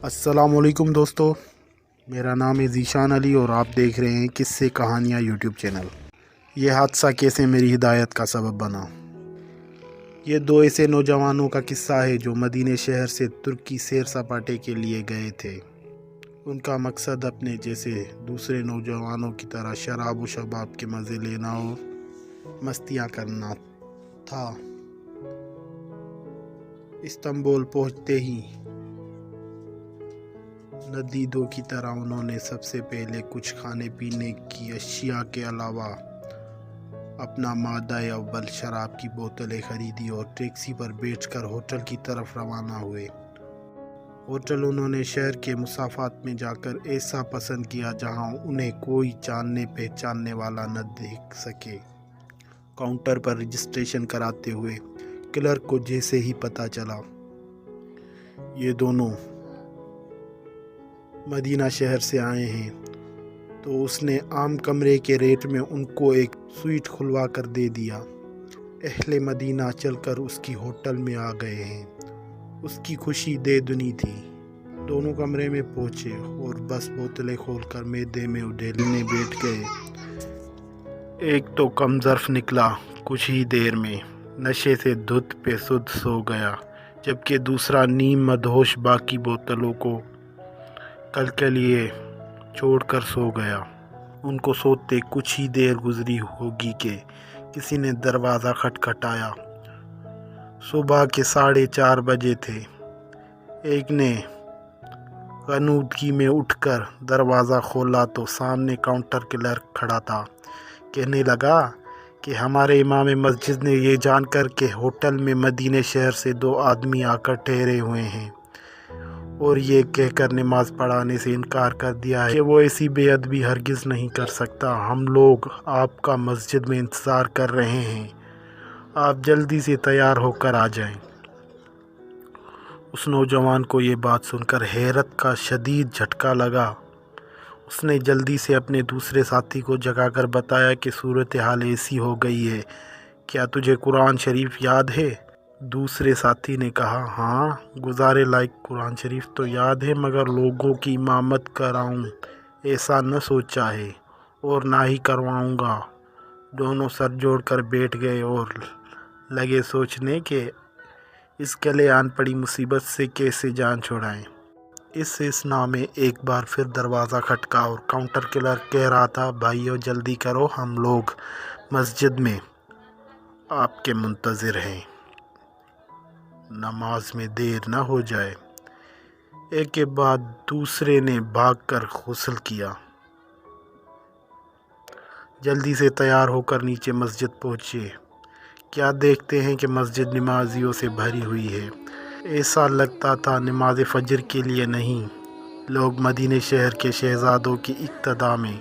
السلام علیکم دوستو، میرا نام ہے ذیشان علی اور آپ دیکھ رہے ہیں قصے کہانیاں یوٹیوب چینل۔ یہ حادثہ کیسے میری ہدایت کا سبب بنا۔ یہ دو ایسے نوجوانوں کا قصہ ہے جو مدینہ شہر سے ترکی سیر سپاٹے کے لیے گئے تھے۔ ان کا مقصد اپنے جیسے دوسرے نوجوانوں کی طرح شراب و شباب کے مزے لینا اور مستیاں کرنا تھا۔ استنبول پہنچتے ہی ندیدوں کی طرح انہوں نے سب سے پہلے کچھ کھانے پینے کی اشیاء کے علاوہ اپنا مادہ اول شراب کی بوتلیں خریدی اور ٹیکسی پر بیٹھ کر ہوٹل کی طرف روانہ ہوئے۔ ہوٹل انہوں نے شہر کے مسافات میں جا کر ایسا پسند کیا جہاں انہیں کوئی جاننے پہچاننے والا نہ دیکھ سکے۔ کاؤنٹر پر رجسٹریشن کراتے ہوئے کلرک کو جیسے ہی پتہ چلا یہ دونوں مدینہ شہر سے آئے ہیں تو اس نے عام کمرے کے ریٹ میں ان کو ایک سویٹ کھلوا کر دے دیا۔ اہل مدینہ چل کر اس کی ہوٹل میں آ گئے ہیں۔ اس کی خوشی دے دنی تھی۔ دونوں کمرے میں پہنچے اور بس بوتلیں کھول کر میدے میں اڈھیلنے بیٹھ گئے۔ ایک تو کم ظرف نکلا، کچھ ہی دیر میں نشے سے دھت پہ سدھ سو گیا، جبکہ دوسرا نیم مدہوش باقی بوتلوں کو کل کے لیے چھوڑ کر سو گیا۔ ان کو سوتے کچھ ہی دیر گزری ہوگی کہ کسی نے دروازہ کھٹکھٹایا۔ صبح کے 4:30 بجے تھے۔ ایک نے غنودگی میں اٹھ کر دروازہ کھولا تو سامنے کاؤنٹر کلرک کھڑا تھا۔ کہنے لگا کہ ہمارے امام مسجد نے یہ جان کر کہ ہوٹل میں مدینہ شہر سے 2 آدمی آ کر ٹھہرے ہوئے ہیں اور یہ کہہ کر نماز پڑھانے سے انکار کر دیا ہے کہ وہ ایسی بے ادبی ہرگز نہیں کر سکتا۔ ہم لوگ آپ کا مسجد میں انتظار کر رہے ہیں، آپ جلدی سے تیار ہو کر آ جائیں۔ اس نوجوان کو یہ بات سن کر حیرت کا شدید جھٹکا لگا۔ اس نے جلدی سے اپنے دوسرے ساتھی کو جگا کر بتایا کہ صورتحال ایسی ہو گئی ہے، کیا تجھے قرآن شریف یاد ہے؟ دوسرے ساتھی نے کہا، ہاں، گزارے لائق قرآن شریف تو یاد ہے، مگر لوگوں کی امامت کراؤں ایسا نہ سوچا ہے اور نہ ہی کرواؤں گا۔ دونوں سر جوڑ کر بیٹھ گئے اور لگے سوچنے کہ اس گلے آن پڑی مصیبت سے کیسے جان چھڑائیں۔ اس اثنا میں ایک بار پھر دروازہ کھٹکا اور کاؤنٹر کلرک کہہ رہا تھا، بھائیو جلدی کرو، ہم لوگ مسجد میں آپ کے منتظر ہیں، نماز میں دیر نہ ہو جائے۔ ایک کے بعد دوسرے نے بھاگ کر غسل کیا، جلدی سے تیار ہو کر نیچے مسجد پہنچے۔ کیا دیکھتے ہیں کہ مسجد نمازیوں سے بھری ہوئی ہے۔ ایسا لگتا تھا نماز فجر کے لیے نہیں، لوگ مدینہ شہر کے شہزادوں کی اقتداء میں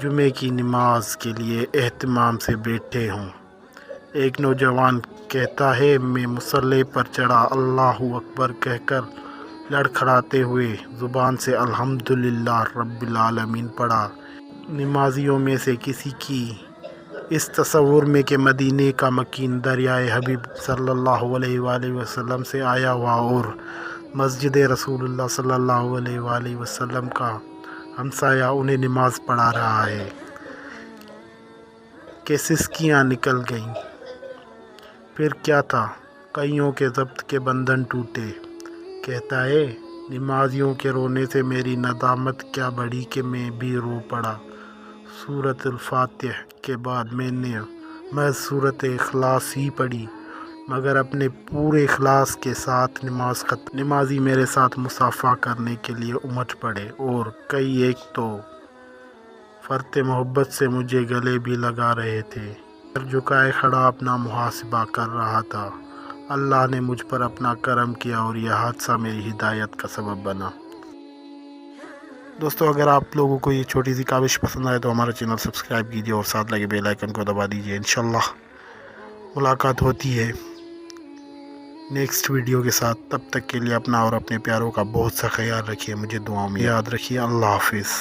جمعے کی نماز کے لیے اہتمام سے بیٹھے ہوں۔ ایک نوجوان کہتا ہے، میں مصلی پر چڑھا، اللہ اکبر کہہ کر لڑکھڑاتے ہوئے زبان سے الحمدللہ رب العالمین پڑھا۔ نمازیوں میں سے کسی کی اس تصور میں کہ مدینہ کا مکین دریائے حبیب صلی اللہ علیہ وآلہ وسلم سے آیا ہوا اور مسجد رسول اللہ صلی اللہ علیہ وآلہ وسلم کا ہمسایہ انہیں نماز پڑھا رہا ہے کہ سسکیاں نکل گئیں۔ پھر کیا تھا، کئیوں کے ضبط کے بندھن ٹوٹے۔ کہتا ہے، نمازیوں کے رونے سے میری ندامت کیا بڑھی کہ میں بھی رو پڑا۔ سورۃ الفاتح کے بعد میں نے محض سورۃ اخلاص ہی پڑھی، مگر اپنے پورے اخلاص کے ساتھ نماز ختم۔ نمازی میرے ساتھ مصافحہ کرنے کے لیے امٹ پڑے اور کئی ایک تو فرط محبت سے مجھے گلے بھی لگا رہے تھے۔ سر جھکائے کھڑا اپنا محاسبہ کر رہا تھا۔ اللہ نے مجھ پر اپنا کرم کیا اور یہ حادثہ میری ہدایت کا سبب بنا۔ دوستو، اگر آپ لوگوں کو یہ چھوٹی سی کاوش پسند آئے تو ہمارا چینل سبسکرائب کیجیے اور ساتھ لگے بیل آئیکن کو دبا دیجیے۔ انشاءاللہ ملاقات ہوتی ہے نیکسٹ ویڈیو کے ساتھ۔ تب تک کے لیے اپنا اور اپنے پیاروں کا بہت سا خیال رکھیے، مجھے دعاؤں میں یاد رکھیے۔ اللہ حافظ۔